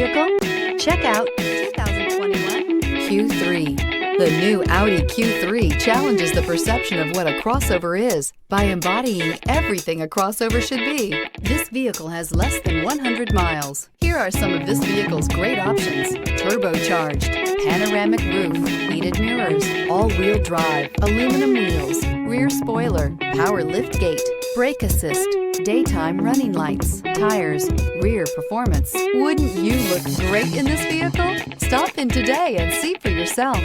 vehicle? Check out 2021 Q3. The new Audi Q3 challenges the perception of what a crossover is by embodying everything a crossover should be. This vehicle has less than 100 miles. Here are some of this vehicle's great options: turbocharged, panoramic roof, heated mirrors, all-wheel drive, aluminum wheels, rear spoiler, power liftgate, brake assist, daytime running lights, tires, rear performance. Wouldn't you look great in this vehicle? Stop in today and see for yourself.